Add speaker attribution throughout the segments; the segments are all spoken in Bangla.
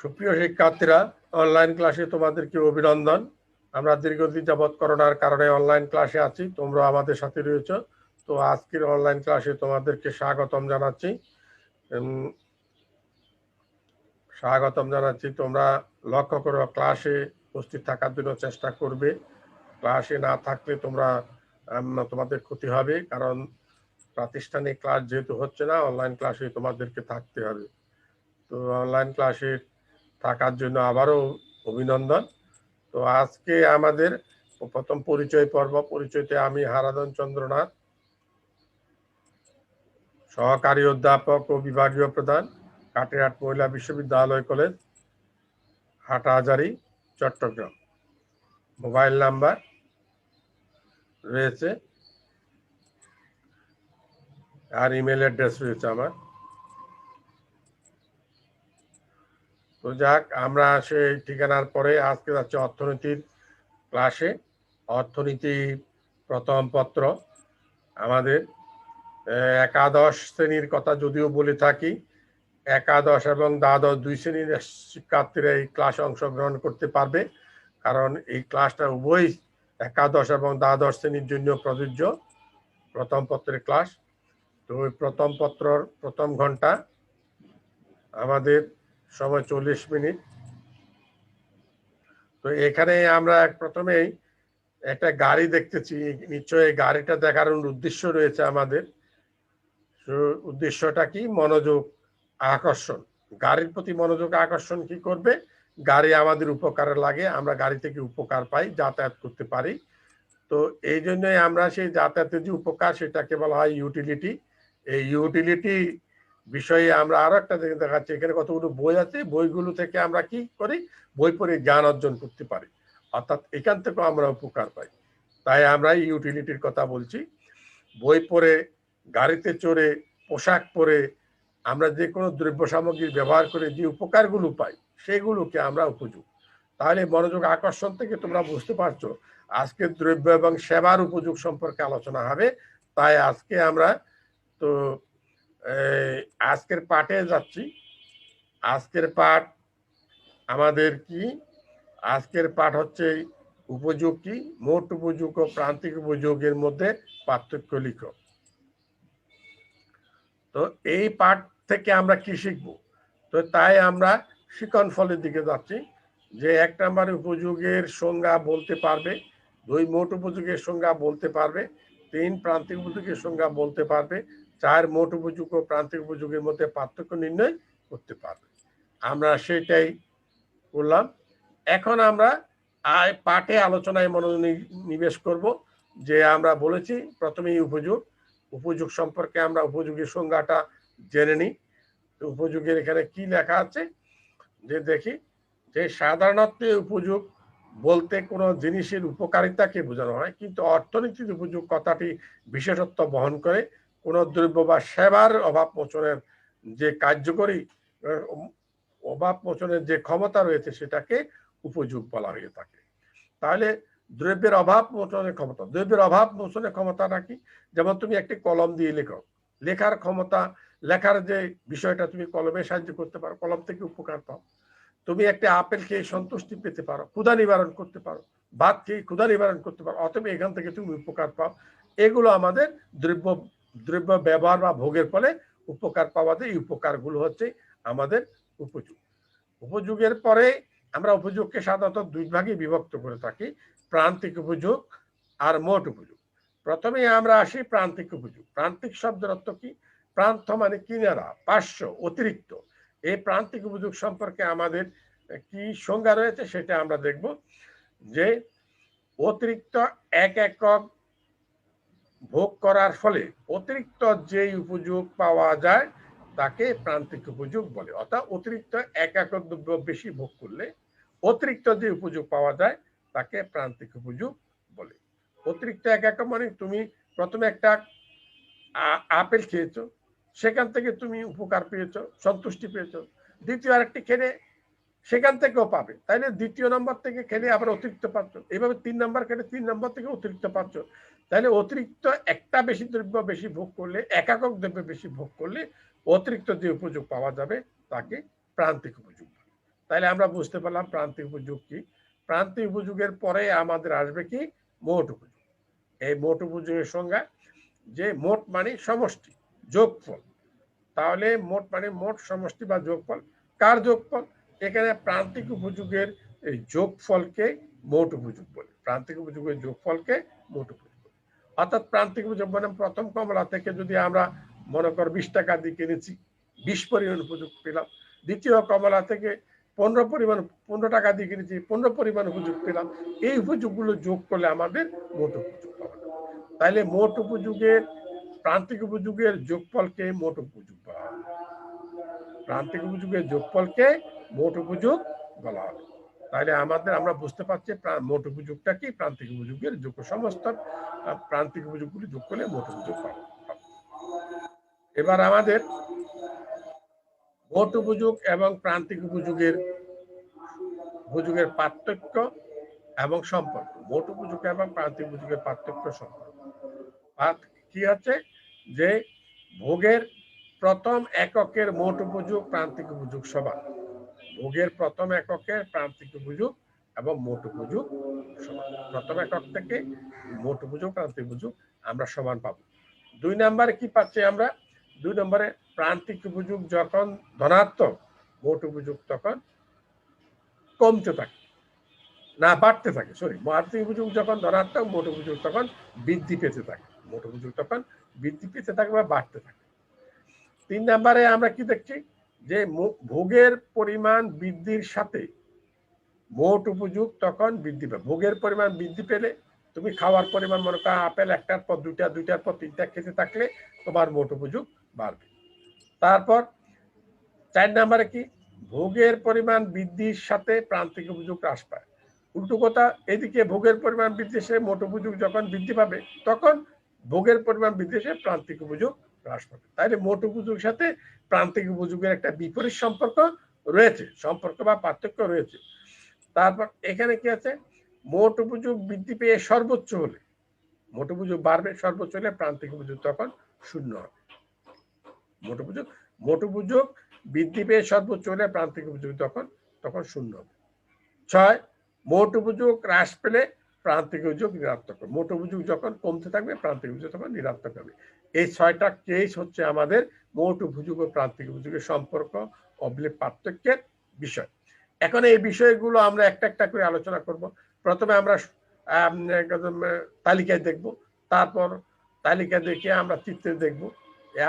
Speaker 1: সুপ্রিয় শিক্ষার্থীরা, অনলাইন ক্লাসে তোমাদেরকে অভিনন্দন। আমরা দীর্ঘদিন যাবৎ করোনার কারণে অনলাইন ক্লাসে আছি, তোমরা আমাদের সাথে রয়েছ। তো আজকের অনলাইন ক্লাসে তোমাদেরকে স্বাগতম জানাচ্ছি। তোমরা লক্ষ্য করো, ক্লাসে উপস্থিত থাকার জন্য চেষ্টা করবে। ক্লাসে না থাকলে তোমাদের ক্ষতি হবে, কারণ প্রাতিষ্ঠানিক ক্লাস যেহেতু হচ্ছে না, অনলাইন ক্লাসে তোমাদেরকে থাকতে হবে। তো অনলাইন ক্লাসে থাকার জন্য আবারও অভিনন্দন। তো আজকে আমাদের প্রথম পরিচয় পর্ব। পরিচয়তে আমি হারাধন চন্দ্রনাথ, সহকারী অধ্যাপক ও বিভাগীয় প্রধান, কাটিরহাট মহিলা বিশ্ববিদ্যালয় college, Hathazari, Chittagong. Mobile number রয়েছে আর ইমেল অ্যাড্রেস রয়েছে আমার। তো যাক, আমরা সেই ঠিকানার পরে আজকে যাচ্ছি অর্থনীতির ক্লাসে। অর্থনীতি প্রথম পত্র। আমাদের একাদশ শ্রেণীর কথা যদিও বলে থাকি, একাদশ এবং দ্বাদশ দুই শ্রেণীর শিক্ষার্থীরা এই ক্লাসে অংশগ্রহণ করতে পারবে, কারণ এই ক্লাসটা উভয় একাদশ এবং দ্বাদশ শ্রেণীর জন্য প্রযোজ্য। প্রথম পত্রের ক্লাস। তো ওই প্রথম পত্রর প্রথম ঘন্টা, আমাদের সময় 40 মিনিট। তো এখানে আমরা প্রথমেই একটা গাড়ি দেখতেছি। নিশ্চয়ই গাড়িটা দেখার উদ্দেশ্য রয়েছে আমাদের। উদ্দেশ্যটা কি? মনোযোগ আকর্ষণ। গাড়ির প্রতি মনোযোগ আকর্ষণ কি করবে? গাড়ি আমাদের উপকারে লাগে, আমরা গাড়ি থেকে উপকার পাই, যাতায়াত করতে পারি। তো এই জন্যই আমরা সেই যাতায়াতের যে উপকার, সেটাকে বলা হয় ইউটিলিটি। এই ইউটিলিটি বিষয়ে আমরা আরো একটা দেখাচ্ছি। এখানে কতগুলো বই আছে, বইগুলো থেকে আমরা কি করি? বই পড়ে জ্ঞান অর্জন করতে পারি, অর্থাৎ এখান থেকেও আমরা উপকার পাই। তাই আমরা ইউটিলিটির কথা বলছি। বই পড়ে, গাড়িতে চড়ে, পোশাক পরে আমরা যে কোনো দ্রব্য সামগ্রী ব্যবহার করে যে উপকারগুলো পাই, সেগুলোকে আমরা উপযোগ। তাহলে মনোযোগ আকর্ষণ থেকে তোমরা বুঝতে পারছো আজকে দ্রব্য এবং সেবার উপযোগ সম্পর্কে আলোচনা হবে। তাই আজকে আমরা তো আজকের পাঠে যাচ্ছি। আজকের পাঠ আমাদের কি? আজকের পাঠ হচ্ছে উপযোগ কি, মোট উপযোগ ও প্রান্তিক উপযোগের মধ্যে পার্থক্য লিখো। তো এই পাঠ থেকে আমরা কি শিখবো? তো তাই আমরা শিখন ফলের দিকে যাচ্ছি। যে 1 নম্বরে উপযোগের সংজ্ঞা বলতে পারবে, 2 মোট উপযোগের সংজ্ঞা বলতে পারবে, 3 প্রান্তিক উপযোগের সংজ্ঞা বলতে পারবে, 4 মোট উপযোগ ও প্রান্তিক উপযোগের মধ্যে পার্থক্য নির্ণয় করতে পারবে। আমরা সেটাই করলাম। এখন আমরা পাঠে আলোচনায় মনোনিবেশ করব। যে আমরা বলেছি প্রথমেই উপযোগ সম্পর্কে আমরা উপযোগের সংজ্ঞাটা জেনে নিই। উপযোগের এখানে কি লেখা আছে যে দেখি, যে সাধারণত উপযোগ বলতে কোনো জিনিসের উপকারিতাকে বোঝানো হয়, কিন্তু অর্থনীতির উপযোগ কথাটি বিশেষত্ব বহন করে কোনো দ্রব্য বা সেবার অভাব মোচনের যে কার্যকরী অভাব মোচনের যে ক্ষমতা রয়েছে, সেটাকে উপযোগ বলা হয়ে থাকে। তাহলে দ্রব্যের অভাব মোচনের ক্ষমতা, দ্রব্যের অভাব মোচনের ক্ষমতাটা কি? যেমন তুমি একটি কলম দিয়ে লেখো, লেখার ক্ষমতা, লেখার যে বিষয়টা তুমি কলমের সাহায্য করতে পারো, কলম থেকে উপকার পাও। তুমি একটা আপেল খেয়ে সন্তুষ্টি পেতে পারো, ক্ষুধা নিবারণ করতে পারো, ভাত খেয়ে ক্ষুধা নিবারণ করতে পারো, অথবা এখান থেকে তুমি উপকার পাও। এগুলো আমাদের দ্রব্য ব্যবহার বা ভোগের ফলে উপকার পাওয়া যায়। এই উপকারগুলো হচ্ছে আমাদের উপযোগ। উপযোগের পরে আমরা উপযোগকে সাধারণত 2 ভাগে বিভক্ত করে থাকি, প্রান্তিক উপযোগ আর মোট উপযোগ। প্রথমে আমরা আসি প্রান্তিক উপযোগ। প্রান্তিক শব্দের অর্থ কি? প্রান্ত মানে কিনারা, পার্শ্ব, অতিরিক্ত। এই প্রান্তিক উপযোগ সম্পর্কে আমাদের কি সংজ্ঞা রয়েছে সেটা আমরা দেখব। যে অতিরিক্ত 1 একক ভোগ করার ফলে অতিরিক্ত যেই উপযোগ পাওয়া যায় তাকে প্রান্তিক উপযোগ বলে। অর্থাৎ অতিরিক্ত 1 একক দ্রব্য বেশি ভোগ করলে অতিরিক্ত যে উপযোগ পাওয়া যায় তাকে প্রান্তিক উপযোগ বলে। অতিরিক্ত 1 একক মানে তুমি প্রথমে একটা আপেল খেয়েছো, সেখান থেকে তুমি উপকার পেয়েছো, সন্তুষ্টি পেয়েছো, দ্বিতীয় আরেকটি খেলে সেখান থেকেও পাবে, তাইলে দ্বিতীয় নম্বর থেকে খেলে আবার অতিরিক্ত পাচ্ছ, এইভাবে 3 নম্বর খেলে 3 নম্বর থেকে অতিরিক্ত পাচ্ছ। তাহলে অতিরিক্ত একটা বেশি দ্রব্য বেশি ভোগ করলে, একাকক দ্রব্য বেশি ভোগ করলে অতিরিক্ত যে উপযোগ পাওয়া যাবে তাকে প্রান্তিক উপযোগ। তাহলে আমরা বুঝতে পারলাম প্রান্তিক উপযোগ কি। প্রান্তিক উপযোগের পরে আমাদের আসবে কি মোট উপযোগ। এই মোট উপযোগের সংজ্ঞা যে মোট মানে সমষ্টি, যোগফল। তাহলে মোট মানে মোট সমষ্টি বা যোগফল। কার যোগফল? এখানে প্রান্তিক উপযোগের এই যোগফলকে মোট উপযোগ বলে। প্রান্তিক উপযোগের যোগফলকে মোট উপযোগ বলে। অর্থাৎ প্রান্তিক উপযোগ মানে প্রথম কমলা থেকে যদি আমরা মনে কর 20 টাকা দিয়ে কিনেছি, 20 পরিমাণ উপযোগ পেলাম। দ্বিতীয় কমলা থেকে 15 টাকা দিয়ে কিনেছি, 15 পরিমাণ উপযোগ পেলাম। এই উপযোগগুলো যোগ করলে আমাদের মোট উপযোগ পাওয়া যাবে। তাইলে মোট উপযোগের প্রান্তিক উপযোগের যোগফলকে মোট উপযোগ বলা হয়। প্রান্তিক উপযোগের যোগফলকে মোট উপযোগ বলা হয়। তাহলে আমরা বুঝতে পারছি মোট উপযোগটা কি, প্রান্তিক উপযোগের যোগ। সমস্ত প্রান্তিক উপযোগগুলি যোগ করলে মোট উপযোগ পাবো। এবার আমাদের মোট উপযোগ এবং প্রান্তিক উপযোগের পার্থক্য এবং সম্পর্ক। মোট উপযোগ এবং প্রান্তিক উপযোগের পার্থক্য সম্পর্ক কি হচ্ছে যে ভোগের প্রথম এককের মোট উপযোগ প্রান্তিক উপযোগ সমান। ভোগের প্রথম এককের প্রান্তিক উপযোগ এবং মোট উপযোগ সমান। প্রথম একক থেকে মোট উপযোগ প্রান্তিক উপযোগ আমরা সমান পাবো। 2 নম্বরে কি পাচ্ছি আমরা? 2 নম্বরে প্রান্তিক উপযোগ যখন ধনাত্মক, মোট উপযোগ তখন কমতে থাকে, না বাড়তে থাকে। প্রান্তিক উপযোগ যখন ধনাত্মক, মোট উপযোগ তখন বৃদ্ধি পেতে থাকে। মোট উপযোগ তখন বৃদ্ধি পেতে থাকে বা বাড়তে থাকে। 3 নম্বরে আমরা কি দেখছি যে ভোগের পরিমাণ বৃদ্ধির সাথে মোট উপযোগ তখন বৃদ্ধি পাবে। ভোগের পরিমাণ বৃদ্ধি পেলে তুমি খাওয়ার পরিমাণ মনে করো আপেল একটার পর দুইটা, দুইটার পর তিনটা খেতে থাকলে তোমার মোট উপযোগ বাড়বে। তারপর 4 নম্বরে কি ভোগের পরিমাণ বৃদ্ধির সাথে প্রান্তিক উপযোগ হ্রাস পায়। উল্টো কথা, এদিকে ভোগের পরিমাণ বৃদ্ধি সে মোট উপযোগ যখন বৃদ্ধি পাবে তখন ভোগের পরিমাণ বৃদ্ধি সে প্রান্তিক উপযোগ হ্রাস পাবে। তাইলে মোট উপযোগের সাথে প্রান্তিক উপযোগের একটা বিপরীত সম্পর্ক রয়েছে, সম্পর্ক বা পার্থক্য রয়েছে। তারপর এখানে কি আছে, মোট উপযোগ বৃদ্ধি পেয়ে সর্বোচ্চ হলে, মোট উপযোগ বাড়বে, সর্বোচ্চ হলে প্রান্তিক উপযোগ তখন শূন্য হবে। মোট উপযোগ বৃদ্ধি পেয়ে সর্বোচ্চ হলে প্রান্তিক উপযোগ তখন শূন্য হবে। 6, মোট উপযোগ হ্রাস পেলে প্রান্তিক উপযোগ ঋণাত্মক হবে। মোট উপযোগ যখন কমতে থাকবে প্রান্তিক উপযোগ তখন ঋণাত্মক হবে। এই 6টা কেস হচ্ছে আমাদের মোট উপযোগ ও প্রান্তিক উপযোগের সম্পর্ক অবলিক পার্থক্যের বিষয়। এখন এই বিষয়গুলো আমরা একটা একটা করে আলোচনা করব। প্রথমে আমরা তালিকায় দেখব, তারপর তালিকা দেখে আমরা চিত্রে দেখব।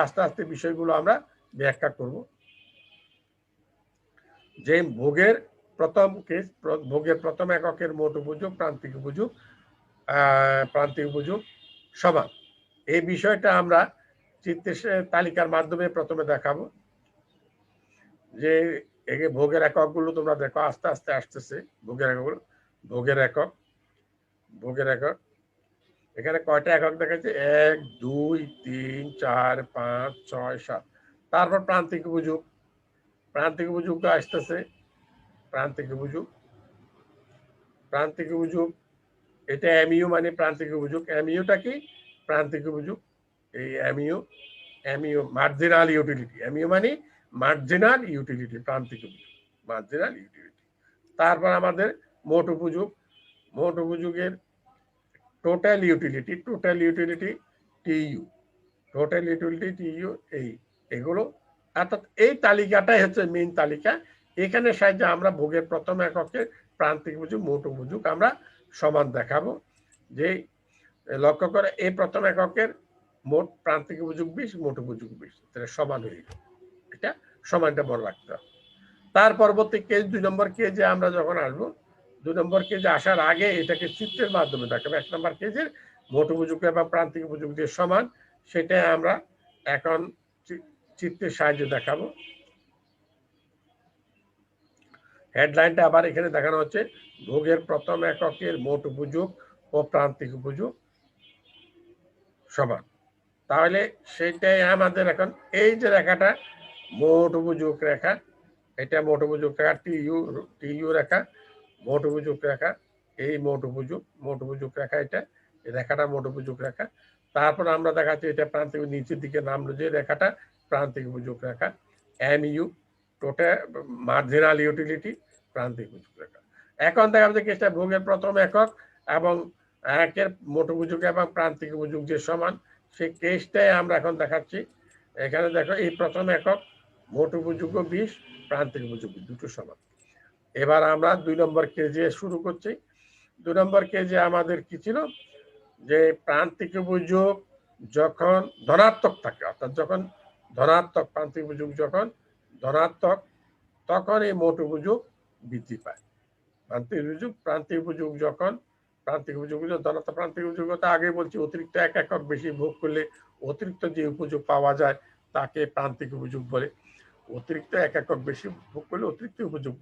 Speaker 1: আস্তে আস্তে বিষয়গুলো আমরা ব্যাখ্যা করব। যে ভোগের প্রথম কেস, ভোগের প্রথম এককের মোট উপযোগ প্রান্তিক উপযোগ সমান। এই বিষয়টা আমরা চিত্রের তালিকার মাধ্যমে প্রথমে দেখাবো। যে ভোগের এককগুলো তোমরা দেখো, আস্তে আস্তে আসতেছে ভোগের এককগুলো। ভোগের একক এখানে কয়টা একক দেখাচ্ছে? 1, 2, 3, 4, 5, 6, 7। তারপর প্রান্তিক উপযোগটা আসতেছে। প্রান্তিক উপযোগ এটা এমইউ মানে প্রান্তিক উপযোগ। এমইউটা কি? প্রান্তিক উপযোগ। এই এমইউ মার্জিনাল ইউটিলিটি। এমইউ মানে মার্জিনাল ইউটিলিটি, প্রান্তিক উপযোগ, মার্জিনাল ইউটিলিটি। তারপর আমাদের মোট উপযোগের টোটাল ইউটিলিটি টিইউ, এগুলো। অর্থাৎ এই তালিকাটাই হচ্ছে মেইন তালিকা। এখানে সাহায্যে আমরা ভোগের প্রথম এককের প্রান্তিক উপযোগ মোট উপযোগ আমরা সমান দেখাবো। যে লক্ষ্য করে এই প্রথম এককের মোট প্রান্তিক উপযোগ 20, মোট উপযোগ 20, তাহলে সমান হয়ে গেল। এটা সমানটা বড় রাখতে হবে। তার পরবর্তী কেস 2 নম্বর কেজে আমরা যখন আসবো, 2 নম্বর কেজে আসার আগে এটাকে চিত্রের মাধ্যমে দেখাবো। 1 নম্বর কেজের মোট উপযোগ এবং প্রান্তিক উপযোগ দিয়ে সমান, সেটা আমরা এখন চিত্রের সাহায্যে দেখাবো। হেডলাইনটা আবার এখানে দেখানো হচ্ছে ভোগের প্রথম এককের মোট উপযোগ ও প্রান্তিক উপযোগ সমান। তাহলে সেটাই আমাদের এখন এই যে রেখাটা মোট উপযোগ রেখা, এটা মোট উপযোগ রেখা, টিইউ রেখা, মোট উপযোগ রেখা। এই মোট উপযোগ রেখা, এটা রেখাটা মোট উপযোগ রেখা। তারপর আমরা দেখাচ্ছি এটা প্রান্তিক, নিচের দিকে নামলো যে রেখাটা প্রান্তিক উপযোগ রেখা। এমইউ টোটাল মার্জিনাল ইউটিলিটি, প্রান্তিক উপযোগ রেখা। এখন দেখা যাচ্ছে কেসটা ভোগের প্রথম একক এবং একের মোট উপযোগ এবং প্রান্তিক উপযোগ যে সমান, সেই কেসটাই আমরা এখন দেখাচ্ছি। এখানে দেখো এই প্রথম একক মোট উপযোগ 20, প্রান্তিক উপযোগ দুটো সমান। এবার আমরা 2 নম্বর কেজে শুরু করছি। 2 নম্বর কেজে আমাদের কি ছিল, যে প্রান্তিক উপযোগ যখন ধনাত্মক থাকে, অর্থাৎ যখন ধনাত্মক প্রান্তিক উপযোগ যখন ধনাত্মক, তখন এই মোট উপযোগ বৃদ্ধি পায়। প্রান্তিক উপযোগ যখন প্রান্তিক উপযোগ ধনাত্মক প্রান্তিক উপযোগতা আগে বলছি, অতিরিক্ত এক একক বেশি ভোগ করলে অতিরিক্ত যে উপযোগ পাওয়া যায় তাকে প্রান্তিক উপযোগ বলে। অতিরিক্ত এক একক বেশি ভোগ করলে অতিরিক্ত উপযোগ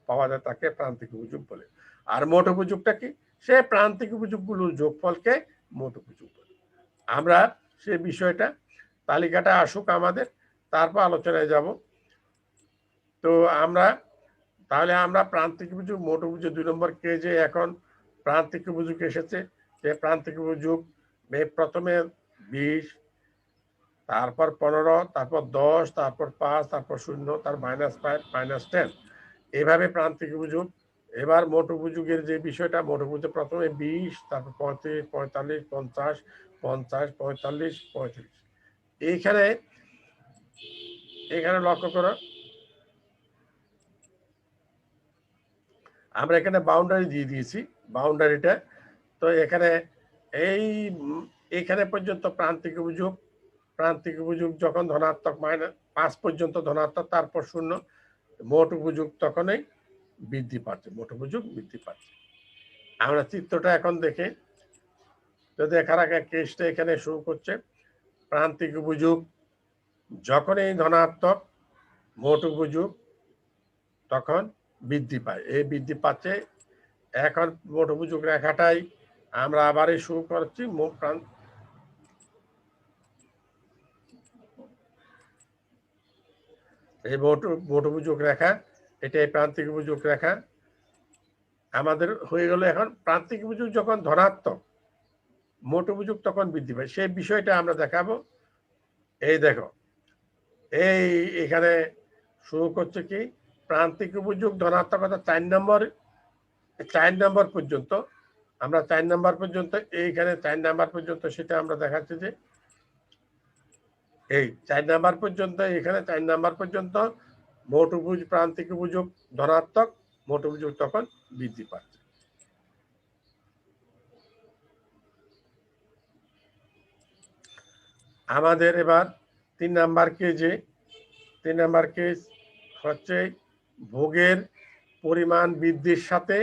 Speaker 1: পাওয়া যায় তাকে প্রান্তিক উপযোগ বলে। আর মোট উপযোগটা কি, সে প্রান্তিক উপযোগগুলোর যোগফলকে মোট উপযোগ বলে। আমরা সে বিষয়টা তালিকাটা আসুক আমাদের, তারপর আলোচনায় যাব। তো আমরা তাহলে আমরা প্রান্তিক উপযোগ মোট উপযোগ 2 নম্বর কেজে এখন প্রান্তিক উপযোগ এসেছে। যে প্রান্তিক উপযোগ প্রথমে 20, তারপর 15, তারপর 10, তারপর 5, তারপর 0, তার -5, -10, এভাবে প্রান্তিক উপযোগ। এবার মোট উপযোগের যে বিষয়টা, মোট উপযোগ প্রথমে 20, তারপর 35, 45, 50, 50, 45, 35। এখানে লক্ষ্য করো, আমরা এখানে বাউন্ডারি দিয়ে দিয়েছি। বাউন্ডারিটা তো এখানে পর্যন্ত প্রান্তিক উপযোগ যখন ধনাত্মক -5 পর্যন্ত ধনাত্মক, তারপর 0, মোট উপযোগ তখনই বৃদ্ধি পাচ্ছে, মোট উপযোগ বৃদ্ধি পাচ্ছে। আমরা চিত্রটা এখন দেখে তো দেখার আগে কেসটা এখানে শুরু করছে। প্রান্তিক উপযোগ যখন এই ধনাত্মক, মোট উপযোগ তখন বৃদ্ধি পায়, এই বৃদ্ধি পাচ্ছে। এখন মোট উপযোগ রেখাটাই আমরা আবারই শুরু করছি। এই মোট উপযোগ রেখা, এটাই প্রান্তিক উপযোগ রেখা আমাদের হয়ে গেল। এখন প্রান্তিক উপযোগ যখন ধনাত্মক, মোট উপযোগ তখন বৃদ্ধি পায়, সেই বিষয়টা আমরা দেখাবো। এই দেখো, এখানে শুরু করছে কি, প্রান্তিক উপযোগ ধনাত্মকতা 4 নম্বর পর্যন্ত। আমরা 4 নম্বর পর্যন্ত, এইখানে 4 নম্বর পর্যন্ত সেটা আমরা দেখাচ্ছি যে এই 4 নম্বর পর্যন্ত, এখানে 4 নম্বর পর্যন্ত মোট উপযোগ প্রান্তিক উপযোগ ধনাত্মক, মোট উপযোগ তখন বৃদ্ধি পাচ্ছে। আমাদের এবার 3 নম্বর কেজ হচ্ছে ভোগের পরিমাণ বৃদ্ধির সাথে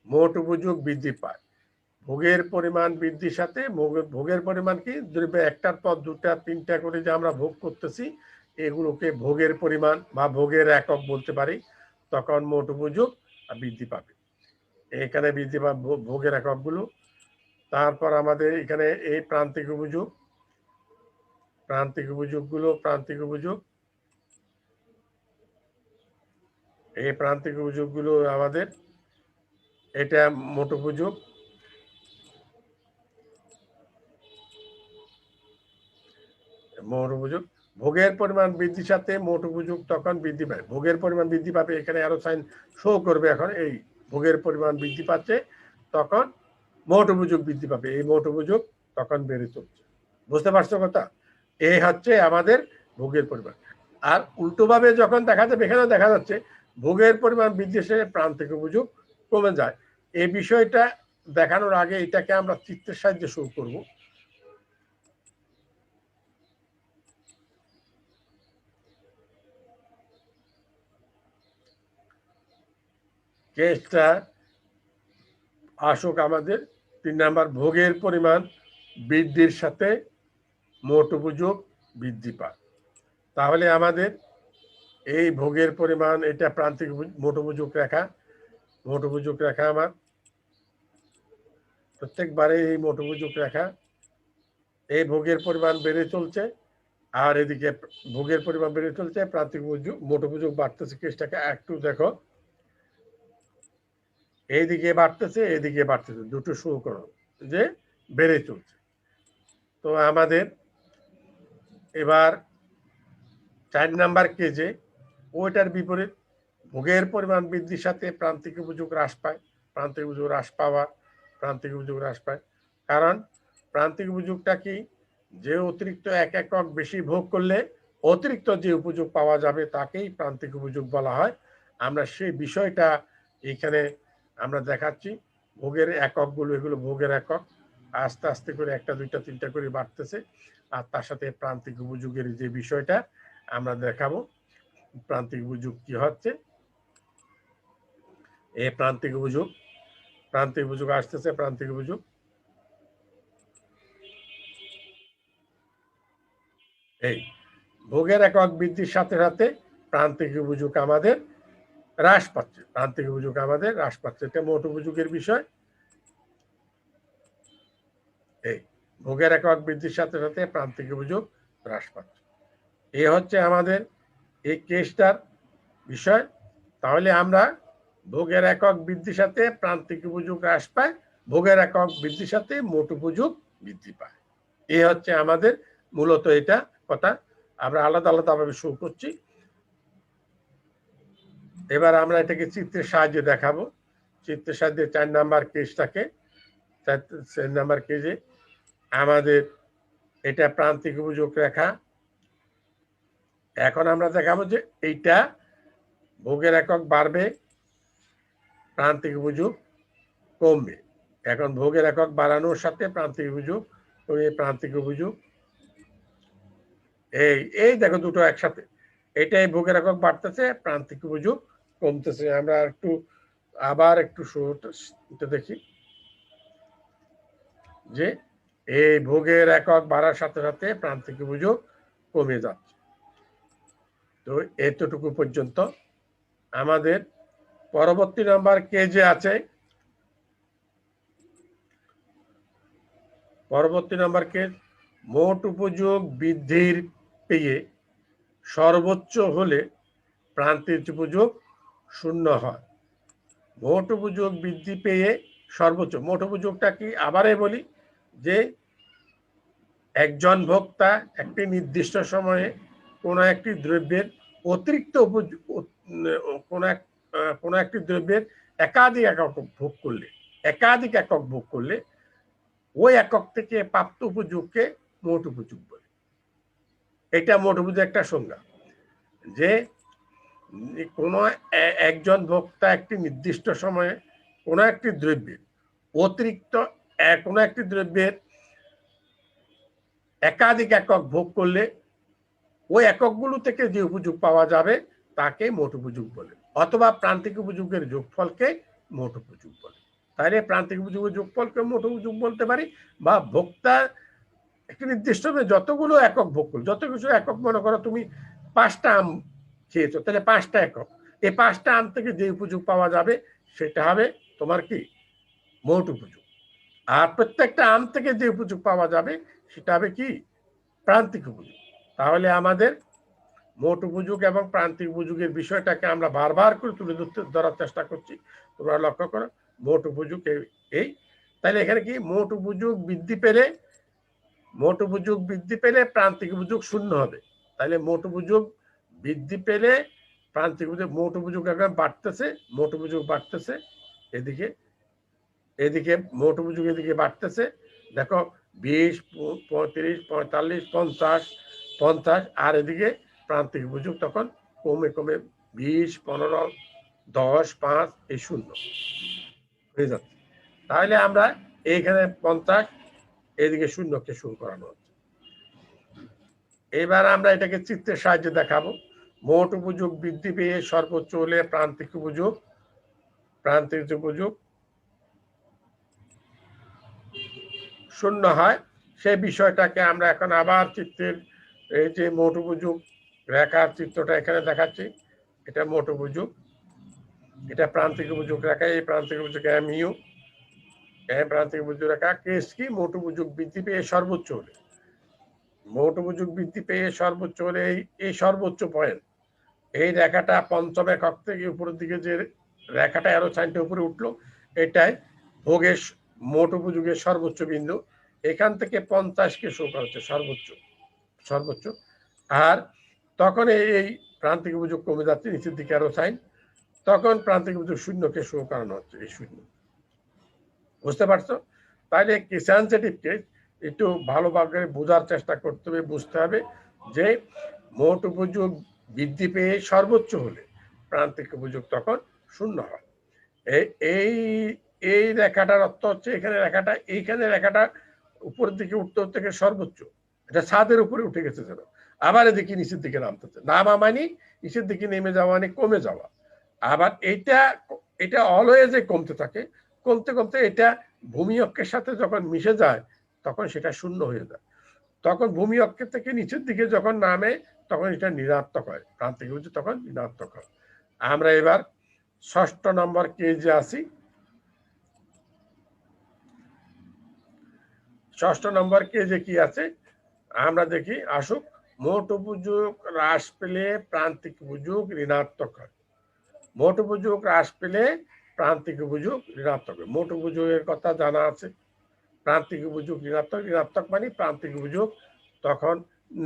Speaker 1: মোট উপযোগ বৃদ্ধি পায়। ভোগের পরিমাণ বৃদ্ধির সাথে ভোগের পরিমাণ কি, দ্রব্য একটার পর 2টা 3টা করে যে আমরা ভোগ করতেছি, এগুলোকে ভোগের পরিমাণ বা ভোগের একক বলতে পারি, তখন মোট উপযোগ বৃদ্ধি পাবে। এখানে বৃদ্ধি পাবে ভোগের এককগুলো। তারপর আমাদের এখানে এই প্রান্তিক উপযোগগুলো, এই প্রান্তিক উপযোগগুলো আমাদের, এটা মোট উপযোগ। ভোগের পরিমাণ বৃদ্ধির সাথে মোট উপযোগ তখন বৃদ্ধি পায়। ভোগের পরিমাণ বৃদ্ধি পাবে, এখানে আরো সাইন শো করবে। এখন এই ভোগের পরিমাণ বৃদ্ধি পাচ্ছে, তখন মোট উপযোগ বৃদ্ধি পাবে, এই মোট উপযোগ তখন বেড়ে চলছে। বুঝতে পারছো কথা? এই হচ্ছে আমাদের ভোগের পরিমাণ। আর উল্টোভাবে যখন দেখা যাবে, এখানে দেখা যাচ্ছে ভোগের পরিমাণ বৃদ্ধির সাথে প্রান্তিক উপযোগ কমে যায়। এই বিষয়টা দেখানোর আগে এটাকে আমরা চিত্রের সাহায্যে শুরু করব। কেসটা আসুক আমাদের 3 নম্বর, ভোগের পরিমাণ বৃদ্ধির সাথে মোট উপযোগ বৃদ্ধি পায়। তাহলে আমাদের এই ভোগের পরিমাণ, এটা প্রান্তিক মোট উপযোগ রেখা, আমার প্রত্যেকবারে এই মোট উপযোগ রেখা, এই ভোগের পরিমাণ বেড়ে চলছে, আর এদিকে ভোগের পরিমাণ বেড়ে চলছে, প্রান্তিক মোট উপযোগ বাড়তেছে। কেসটাকে একটু দেখো, এইদিকে বাড়তেছে, এদিকে বাড়তেছে, দুটো শুরু করো যে বেড়ে চলছে। তো আমাদের এবার 4 নাম্বার কেজে ওইটার বিপরীত ভোগের পরিমাণ বৃদ্ধির সাথে প্রান্তিক উপযোগ হ্রাস পায়। প্রান্তিক উপযোগ হ্রাস পাওয়া, প্রান্তিক উপযোগ হ্রাস পায়। কারণ প্রান্তিক উপযোগটা কি, যে অতিরিক্ত 1 একক বেশি ভোগ করলে অতিরিক্ত যে উপযোগ পাওয়া যাবে তাকেই প্রান্তিক উপযোগ বলা হয়। আমরা সেই বিষয়টা এখানে আমরা দেখাচ্ছি। ভোগের এককগুলো, এগুলো ভোগের একক, আস্তে আস্তে করে 1টা 2টা 3টা করে বাড়তেছে। আর তার সাথে প্রান্তিক উপযোগের যে বিষয়টা আমরা দেখাবো, প্রান্তিক উপযোগ কি হচ্ছে। এই প্রান্তিক উপযোগ আসতেছে। প্রান্তিক উপযোগ এই ভোগের একক বৃদ্ধির সাথে সাথে প্রান্তিক উপযোগ আমাদের হ্রাস পাচ্ছে। প্রান্তিক উপযোগ আমাদের হ্রাস পাচ্ছে। এটা মোট উপযোগের বিষয়। এই ভোগের একক বৃদ্ধির সাথে সাথে প্রান্তিক উপযোগ হ্রাস পাচ্ছে। এ হচ্ছে আমাদের এই কেসটার বিষয়। তাহলে আমরা ভোগের একক বৃদ্ধির সাথে প্রান্তিক উপযোগ হ্রাস পায়, ভোগের একক বৃদ্ধির সাথে মোট উপযোগ বৃদ্ধি পায়। এ হচ্ছে আমাদের মূলত এটা কথা। আমরা আলাদা আলাদা ভাবে শুরু করছি। এবার আমরা এটাকে চিত্রের সাহায্যে দেখাবো। চিত্রের সাহায্যে 4 নাম্বার কেসটাকে, 4 নাম্বার কেসে আমাদের এটা প্রান্তিক উপযোগ রেখা। এখন আমরা দেখাবো যে এইটা ভোগের একক বাড়বে, প্রান্তিক উপযোগ কমবে। এখন ভোগের একক বাড়ানোর সাথে প্রান্তিক উপযোগ, প্রান্তিক উপযোগ এই দেখো দুটো একসাথে। এটাই ভোগের একক বাড়তেছে, প্রান্তিক উপযোগ কমতেছে। আমরা আবার একটু শুরুটা দেখি যে এই ভোগের একক বাড়ার সাথে সাথে প্রান্তিক উপযোগ কমে যাচ্ছে। তো এতটুকু পর্যন্ত। আমাদের পরবর্তী নাম্বার কেজে আছে, পরবর্তী নাম্বার কেজ মোট উপযোগ বৃদ্ধির পেয়ে সর্বোচ্চ হলে প্রান্তিক উপযোগ 0 হয়। মোট উপযোগ বৃদ্ধি পেয়ে সর্বোচ্চ, মোট উপযোগটা কি আবারে বলি, যে একজন ভোক্তা একটি নির্দিষ্ট সময়ে কোনো একটি দ্রব্যের অতিরিক্ত কোনো একটি দ্রব্যের একাধিক একক ভোগ করলে ওই একক থেকে প্রাপ্ত উপযোগকে মোট উপযোগ বলে। এটা মোট উপযোগ একটা সংজ্ঞা, যে কোনো একজন ভোক্তা একটি নির্দিষ্ট সময়ে কোনো একটি দ্রব্যের অতিরিক্ত কোনো একটি দ্রব্যের একাধিক একক ভোগ করলে ওই এককগুলো থেকে যে উপযোগ পাওয়া যাবে তাকে মোট উপযোগ বলে, অথবা প্রান্তিক উপযোগের যোগফলকে মোট উপযোগ বলে। তাহলে প্রান্তিক উপযোগের যোগফলকে মোট উপযোগ বলতে পারি, বা ভোক্তা একটি নির্দিষ্ট যতগুলো একক ভোগ করল, যত কিছু একক, মনে করো তুমি 5টা আম খেয়েছো, তাহলে 5টা একক, এই 5টা আম থেকে যে উপযোগ পাওয়া যাবে সেটা হবে তোমার কি মোট উপযোগ। আর প্রত্যেকটা আম থেকে যে উপযোগ পাওয়া যাবে সেটা হবে কি প্রান্তিক উপযোগ। তাহলে আমাদের মোট উপযোগ এবং প্রান্তিক উপযোগের বিষয়টাকে আমরা বারবার করে তুলে ধরার চেষ্টা করছি। তোমরা লক্ষ্য করো, মোট উপযোগ এই। তাহলে এখানে কি মোট উপযোগ বৃদ্ধি পেলে প্রান্তিক উপযোগ 0 হবে। তাহলে মোট উপযোগ বৃদ্ধি পেলে প্রান্তিক উপযোগ, মোট উপযোগ এখন বাড়তেছে, মোট উপযোগ বাড়তেছে, এদিকে মোট উপযোগ এদিকে বাড়তেছে। দেখো 20, 35, 45, 50, আর এদিকে প্রান্তিক উপযোগ তখন কমে 20, 15, 10, 5 এই 0 হয়ে যাচ্ছে। তাহলে আমরা এইখানে 50, এদিকে 0কে শুরু করানো হচ্ছে। এবার আমরা এটাকে চিত্রের সাহায্যে দেখাবো। মোট উপযোগ বৃদ্ধি পেয়ে সর্বোচ্চ হলে প্রান্তিক উপযোগ 0 হয়। সেই বিষয়টাকে আমরা এখন আবার চিত্রের এই যে মোট উপযোগ রেখার চিত্রটা এখানে দেখাচ্ছি। এটা মোট উপযোগ, এটা প্রান্তিক উপযোগ রেখা, এই প্রান্তিক উপযোগ MU, প্রান্তিক উপযোগ রেখা। কেস কি মোট উপযোগ বৃদ্ধি পেয়ে সর্বোচ্চ হলে, মোট উপযোগ বৃদ্ধি পেয়ে সর্বোচ্চ হলে এই সর্বোচ্চ পয়েন্ট, এই রেখাটা পঞ্চম একক থেকে উপরের দিকে যে রেখাটা অ্যারো সাইনটা উপরে উঠলো, এটাই ভোগের মোট উপযোগের সর্বোচ্চ বিন্দু। এখান থেকে 50কে শো করা হচ্ছে সর্বোচ্চ। আর তখন এই প্রান্তিক উপযোগ কমে যাচ্ছে, নিচের দিকে অ্যারো সাইন, তখন প্রান্তিক উপযোগ শূন্যকে শো করানো হচ্ছে, এই শূন্য। বুঝতে পারছো? তাহলে সেন্সিটিভকে একটু ভালোভাবে বোঝার চেষ্টা করতে হবে, বুঝতে হবে যে মোট উপযোগ বৃদ্ধি পেয়ে সর্বোচ্চ হলে প্রান্তিক উপযোগ তখন শূন্য হয়। এই এই রেখাটার অর্থ হচ্ছে এখানে রেখাটা, এইখানে রেখাটা উপরের দিকে উঠতে থেকে সর্বোচ্চ, এটা ছাদের উপরে উঠে গেছে যেন, আবার এদিকে নিচের দিকে নামতেছে, নামা মানে নিচের দিকে নেমে যাওয়া মানে কমে যাওয়া। আবার এটা অলওয়েজে কমতে থাকে, কমতে কমতে এটা ভূমি অক্ষের সাথে যখন মিশে যায় তখন সেটা শূন্য হয়ে যায়। তখন ভূমি অক্ষের থেকে নিচের দিকে যখন নামে তখন এটা ঋণাত্মক হয়, প্রান্তিক উপযোগ তখন ঋণাত্মক হয়। আমরা এবার ৬ষ্ঠ নম্বর কেজে আসি। ৬ষ্ঠ নম্বর কেজে কি আছে আমরা দেখি, আসুক। মোট উপযোগ হ্রাস পেলে প্রান্তিক উপযোগ ঋণাত্মক হয়। মোট উপযোগ হ্রাস পেলে প্রান্তিক উপযোগ ঋণাত্মক হয়। মোট উপযোগের কথা জানা আছে, প্রান্তিক উপযোগ ঋণাত্মক, ঋণাত্মক মানে প্রান্তিক উপযোগ তখন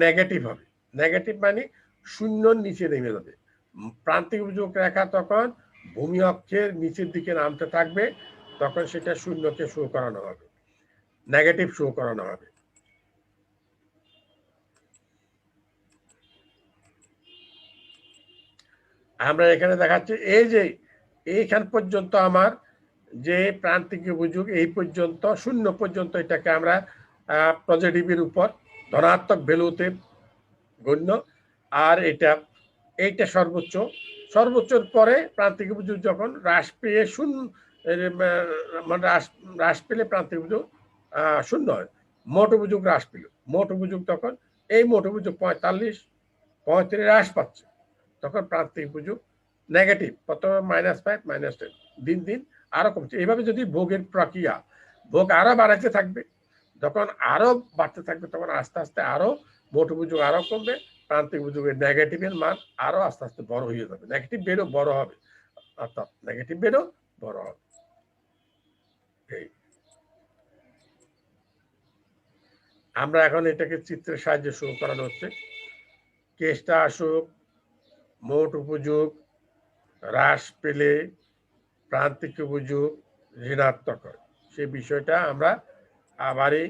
Speaker 1: নেগেটিভ হবে। নেগেটিভ মানে শূন্যর নিচে নেমে যাবে। প্রান্তিক উপযোগ রেখা তখন ভূমি অক্ষের নিচের দিকে নামতে থাকবে, তখন সেটা শূন্যকে শো করানো হবে, নেগেটিভ শো করানো হবে। আমরা এখানে দেখাচ্ছি এই যে এইখান পর্যন্ত আমার যে প্রান্তিক উপযোগ এই পর্যন্ত শূন্য পর্যন্ত এটাকে আমরা পজিটিভের উপর ধনাত্মক ভ্যালুতে গণ্য, আর এইটা সর্বোচ্চ, সর্বোচ্চর পরে প্রান্তিক উপযোগ যখন হ্রাস পেয়ে শূন্য মানে হ্রাস পেলে প্রান্তিক উপযোগ শূন্য হয়। মোট উপযোগ হ্রাস পেল, মোট উপযোগ তখন এই মোট উপযোগ 45 35 হ্রাস পাচ্ছে, তখন প্রান্তিক উপযোগ নেগেটিভ, প্রথমে -5 -10, দিন দিন আরো কমছে। এইভাবে যদি ভোগের প্রক্রিয়া, ভোগ আরো বাড়াইতে থাকবে, যখন আরো বাড়তে থাকবে তখন আস্তে আস্তে আরো মোট উপযোগ আরো কমবে, প্রান্তিক উপযোগের নেগেটিভের মান আরো আস্তে আস্তে বড় হয়ে যাবে, নেগেটিভ বেরো বড় হবে, অর্থাৎ নেগেটিভ বেরো বড় হবে। আমরা এখন এটাকে চিত্রের সাহায্যে শো করানো হচ্ছে। কেসটা আসুক, মোট উপযোগ হ্রাস পেলে প্রান্তিক উপযোগ ঋণাত্মক হয়, সেই বিষয়টা আমরা আবারই,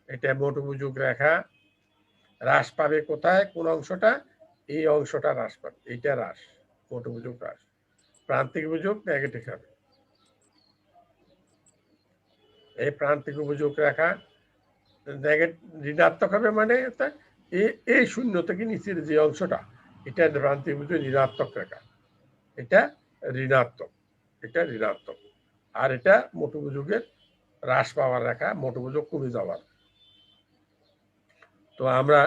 Speaker 1: এটা মোট উপযোগ রেখা হ্রাস পাবে কোথায়, কোন অংশটা, এই অংশটা হ্রাস পাবে, এইটা হ্রাস, মোট উপযোগ হ্রাস, প্রান্তিক উপযোগ নেগেটিভ হবে। এই প্রান্তিক উপযোগ রেখা ঋণাত্মক হবে মানে এই শূন্য থেকে নিচের যে অংশটা, এটা প্রান্তিক উপযোগ ঋণাত্মক রেখা, এটা ঋণাত্মক, এটা ঋণাত্মক। আর এটা মোট উপযোগের হ্রাস পাওয়ার রেখা, মোট উপযোগ কমে যাওয়ার। তো আমরা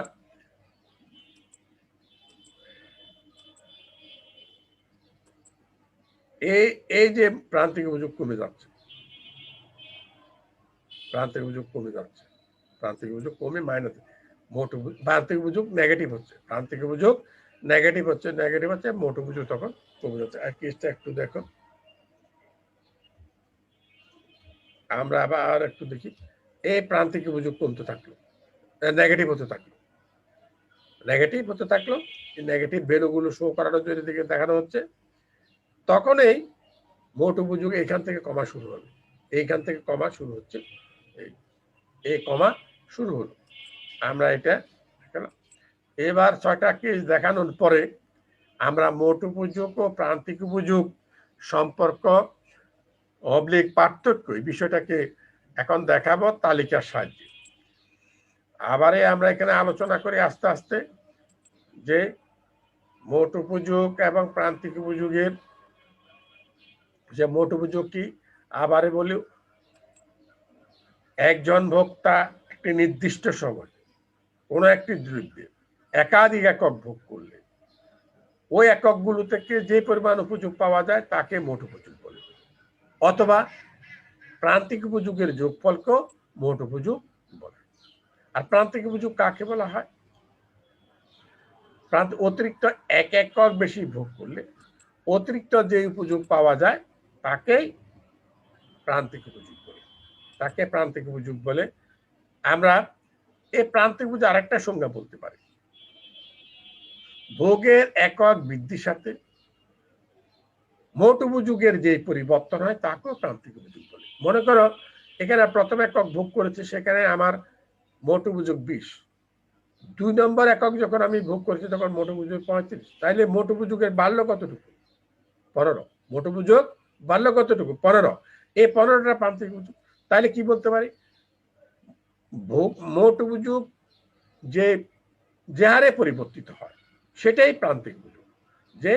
Speaker 1: এই যে প্রান্তিক উপযোগ কমে যাচ্ছে, প্রান্তিক উপযোগ কমে যাচ্ছে, প্রান্তিক উপযোগ কমে মাইনাস, মোট প্রান্তিক উপযোগ নেগেটিভ হচ্ছে, প্রান্তিক উপযোগ নেগেটিভ হচ্ছে, নেগেটিভ হচ্ছে, মোট উপযোগ তখন কমে যাচ্ছে। আর কেসটা একটু দেখো, আমরা আবার একটু দেখি, এই প্রান্তিক উপযোগ কমতে থাকলো, নেগেটিভ হতে থাকলো, নেগেটিভ হতে থাকলো, নেগেটিভ ভ্যালুগুলো শো করানোর জন্য দিকে দেখানো হচ্ছে, তখন এই মোট উপযোগ এইখান থেকে কমা শুরু হবে, এইখান থেকে কমা শুরু হচ্ছে, এই কমা শুরু হলো। আমরা এটা দেখালাম। এবার 6টা কেস দেখানোর পরে আমরা মোট উপযোগ ও প্রান্তিক উপযোগ সম্পর্ক অবলিক পার্থক্য, এই বিষয়টাকে এখন দেখাবো তালিকার সাহায্যে। আবারে আমরা এখানে আলোচনা করি আস্তে আস্তে যে মোট উপযোগ এবং প্রান্তিক উপযোগের যে মোট উপযোগ কি, আবারে বলি, একজন ভোক্তা একটি নির্দিষ্ট সময় কোনো একটি দ্রব্যে একাধিক একক ভোগ করলে ওই এককগুলো থেকে যে পরিমাণ উপযোগ পাওয়া যায় তাকে মোট উপযোগ বলে, অথবা প্রান্তিক উপযোগের যোগফলকেও মোট উপযোগ বলে। আর প্রান্তিক উপযোগ কাকে বলা হয়, অতিরিক্ত এক একক বেশি ভোগ করলে অতিরিক্ত যে উপযোগ পাওয়া যায় তাকেই প্রান্তিক উপযোগ বলে, তাকে প্রান্তিক উপযোগ বলে। আমরা এই প্রান্তিক উপযোগ আরেকটা সংজ্ঞা বলতে পারি, ভোগের একক বৃদ্ধির সাথে মোট উপযোগের যে পরিবর্তন হয় তাকেও প্রান্তিক উপযোগ বলে। মনে করো এখানে প্রথম একক ভোগ করেছে, সেখানে আমার মোট উপযোগ 20, 2 নম্বর একক যখন আমি ভোগ করেছি তখন মোট উপযোগ 35, তাইলে মোট উপযোগের বাড়লো কতটুকু? 15। মোট উপযোগ বাড়লো কতটুকু? 15। এই 15টা প্রান্তিক উপযোগ। তাহলে কি বলতে পারি? মোট উপযোগ যে হারে পরিবর্তিত হয় সেটাই প্রান্তিক উপযোগ। যে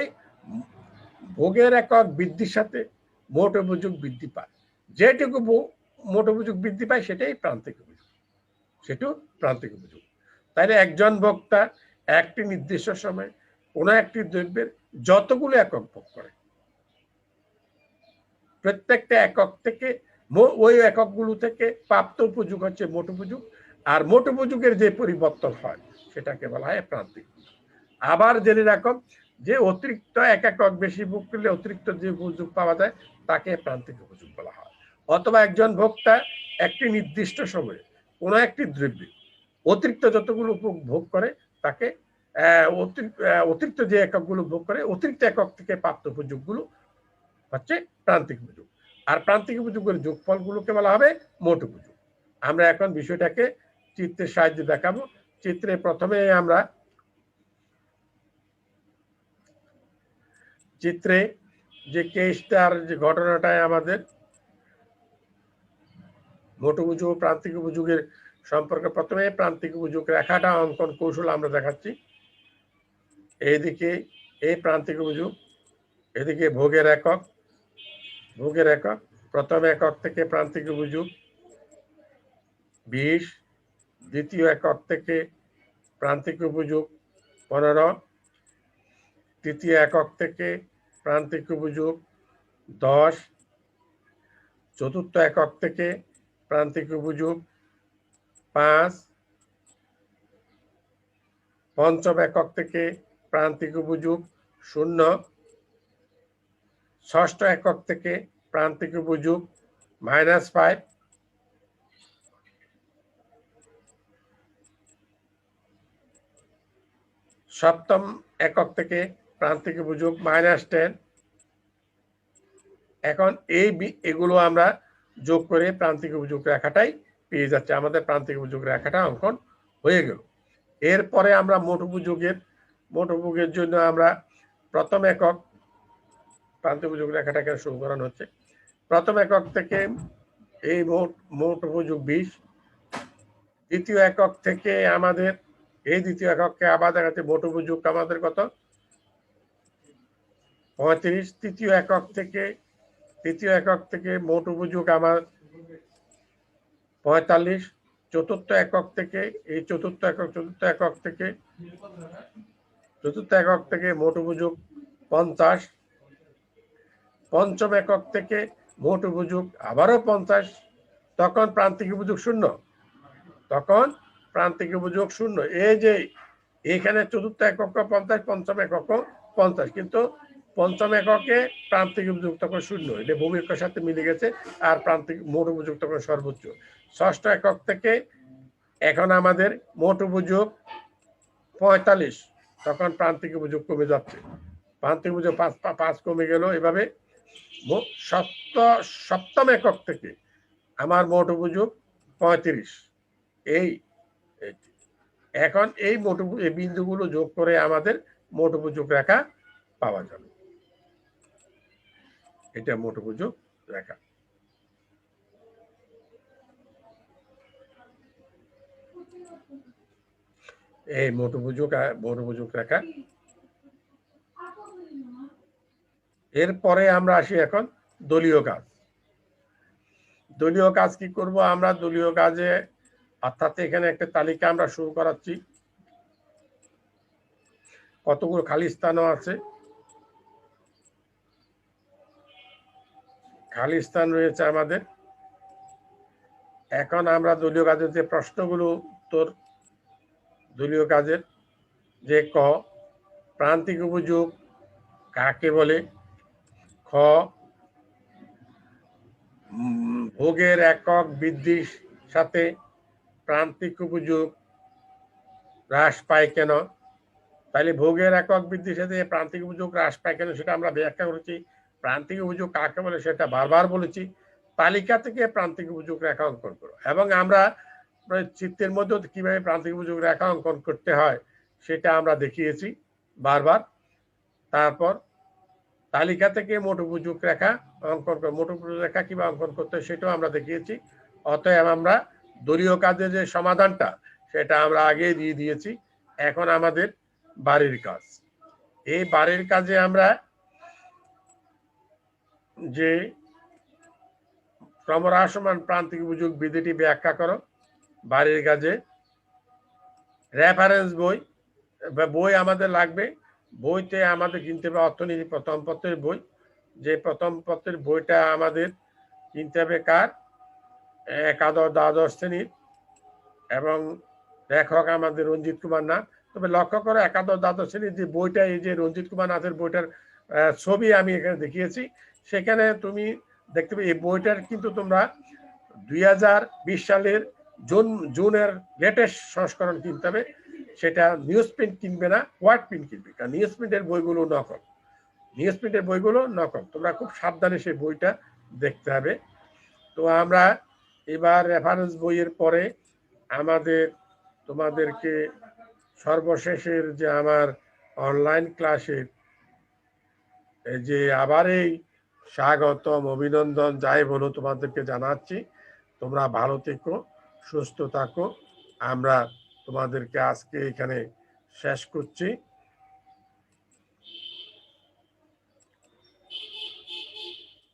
Speaker 1: ভোগের একক বৃদ্ধির সাথে মোট উপযোগ বৃদ্ধি পায়, যেটুকু মোট উপযোগ বৃদ্ধি পায় সেটাই প্রান্তিক উপযোগ, সেটাও প্রান্তিক উপযোগ। তাইলে একজন ভোক্তা একটি নির্দিষ্ট সময় কোনো একটি দ্রব্যের যতগুলো একক ভোগ করে, প্রত্যেকটা একক থেকে ওই এককগুলো থেকে প্রাপ্ত উপযোগ হচ্ছে মোট উপযোগ, আর মোট উপযোগের যে পরিবর্তন হয় সেটাকে বলা হয় প্রান্তিক। আবার জেনে রাখো যে অতিরিক্ত এক একক বেশি ভোগ করলে অতিরিক্ত যে উপযোগ পাওয়া যায় তাকে প্রান্তিক উপযোগ বলা হয়। অথবা একজন ভোক্তা একটি নির্দিষ্ট সময়ে কোনো একটি দ্রব্যে অতিরিক্ত যতগুলো ভোগ করে তাকে অতিরিক্ত যে এককগুলো ভোগ করে অতিরিক্ত একক থেকে প্রাপ্ত উপযোগগুলো হচ্ছে প্রান্তিক উপযোগ, আর প্রান্তিক উপযোগের যোগফলগুলোকে বলা হবে মোট উপযোগ। আমরা এখন বিষয়টাকে চিত্রের সাহায্যে দেখাবো। চিত্রে প্রথমে আমরা চিত্রে যে কেসটার যে ঘটনাটায় আমাদের মোট উপযোগ প্রান্তিক উপযোগের সম্পর্কে প্রথমে প্রান্তিক উপযোগ রেখাটা অঙ্কন কৌশল আমরা দেখাচ্ছি। এইদিকে এই প্রান্তিক উপযোগ, এদিকে ভোগের একক, প্রথম একক থেকে প্রান্তিক উপযোগ 20, দ্বিতীয় একক থেকে প্রান্তিক উপযোগ 15, তৃতীয় একক থেকে প্রান্তিক উপযোগ 10, চতুর্থ একক থেকে প্রান্তিক উপযোগ 5, পঞ্চম একক থেকে প্রান্তিক উপযোগ 0, ষষ্ঠ একক থেকে প্রান্তিক উপযোগ -5, সপ্তম একক থেকে প্রান্তিক উপযোগ -10। এখন এগুলো আমরা যোগ করে প্রান্তিক উপযোগ রেখাটাই পেয়ে যাচ্ছে, আমাদের প্রান্তিক উপযোগ রেখাটা অঙ্কন হয়ে গেল। এরপরে আমরা মোট উপযোগের জন্য আমরা প্রথম একক প্রান্তিক উপযোগ রেখাটাকে সমীকরণ হচ্ছে প্রথম একক থেকে এই মোট উপযোগ 20, দ্বিতীয় একক থেকে আমাদের এই দ্বিতীয় এককে আবার দেখাচ্ছে মোট উপযোগ আমাদের কত 35, তৃতীয় একক থেকে মোট উপযোগ আমার 45, চতুর্থ একক থেকে মোট উপযোগ 50, পঞ্চম একক থেকে মোট উপযোগ আবারও 50, তখন প্রান্তিক উপযোগ 0, এই যে এখানে চতুর্থ একক 50, পঞ্চম একক 50, কিন্তু পঞ্চম এককে প্রান্তিক উপযোগ তখন 0, এটা ভূমিকের সাথে মিলে গেছে, আর প্রান্তিক মোট উপযোগ তখন সর্বোচ্চ। ষষ্ঠ একক থেকে এখন আমাদের মোট উপযোগ 45, তখন প্রান্তিক উপযোগ কমে যাচ্ছে, প্রান্তিক উপযোগ 5 কমে গেল। এভাবে সপ্তম একক থেকে আমার মোট উপযোগ 35। এখন এই বিন্দুগুলো যোগ করে আমাদের মোট উপযোগ রেখা পাওয়া যাবে, এটা মোট উপযোগ রেখা। এই মোট উপযোগ রেখা। এরপরে আমরা আসি এখন দলীয় কাজ কি করব আমরা? দলীয় কাজে অর্থাৎ এখানে একটা তালিকা আমরা শুরু করাচ্ছি, কতগুলো খালি স্থানও আছে, খালি স্থান রয়েছে আমাদের। এখন আমরা দলীয় কাজের যে প্রশ্নগুলো উত্তর দলীয় কাজের, যে ক প্রান্তিক উপযোগ কাকে বলে, খ ভোগের একক বৃদ্ধির সাথে প্রান্তিক উপযোগ হ্রাস পায় কেন? তাহলে ভোগের একক বৃদ্ধির সাথে প্রান্তিক উপযোগ হ্রাস পায় কেন সেটা আমরা ব্যাখ্যা করেছি। প্রান্তিক অভিযোগ কাকে বলে সেটা বারবার বলেছি। তালিকা থেকে প্রান্তিক অভিযোগ রেখা অঙ্কন করো, এবং আমরা চিত্রের মধ্যে কিভাবে প্রান্তিক অভিযোগ রেখা অঙ্কন করতে হয় সেটা আমরা দেখিয়েছি বারবার। তারপর তালিকা থেকে মোট উপযোগ রেখা অঙ্কন, মোট উপযোগ রেখা কিভাবে অঙ্কন করতে হয় সেটাও আমরা দেখিয়েছি। অতএব আমরা দলীয় কাজের যে সমাধানটা সেটা আমরা আগেই দিয়ে দিয়েছি। এখন আমাদের বাড়ির কাজ। এই বাড়ির কাজে আমরা যে ক্রমহ্রাসমান প্রান্তিক উপযোগ বিধিটি ব্যাখ্যা করো। বাড়ির কাজে রেফারেন্স বই আমাদের লাগবে। বইতে আমাদের কিনতে হবে অর্থনীতি প্রথম পত্রের বই। যে প্রথম পত্রের বইটা আমাদের কিনতে হবে কার? একাদশ দ্বাদশ শ্রেণীর, এবং লেখক আমাদের রঞ্জিত কুমার নাথ। তবে লক্ষ্য করো একাদশ দ্বাদশ শ্রেণীর যে বইটা, এই যে রঞ্জিত কুমার নাথের বইটার ছবি আমি এখানে দেখিয়েছি, সেখানে তুমি দেখতে পাবে এই বইটার কিন্তু তোমরা 2020 সালের জুনের লেটেস্ট সংস্করণ কিনতে হবে। সেটা নিউজ প্রিন্ট কিনবে না, হোয়াইট প্রিন্ট কিনবে, কারণ নিউজ প্রিন্টের বইগুলো নকল। নিউজ প্রিন্টের বইগুলো নকল, তোমরা খুব সাবধানে সেই বইটা দেখতে হবে। তো আমরা এবার রেফারেন্স বইয়ের পরে তোমাদেরকে সর্বশেষের যে আমার অনলাইন ক্লাসের যে আবার এই স্বাগতম, অভিনন্দন, যাই বলো তোমাদেরকে জানাচ্ছি। তোমরা ভালো থেকো, সুস্থ থাকো। আমরা তোমাদেরকে আজকে এখানে শেষ করছি।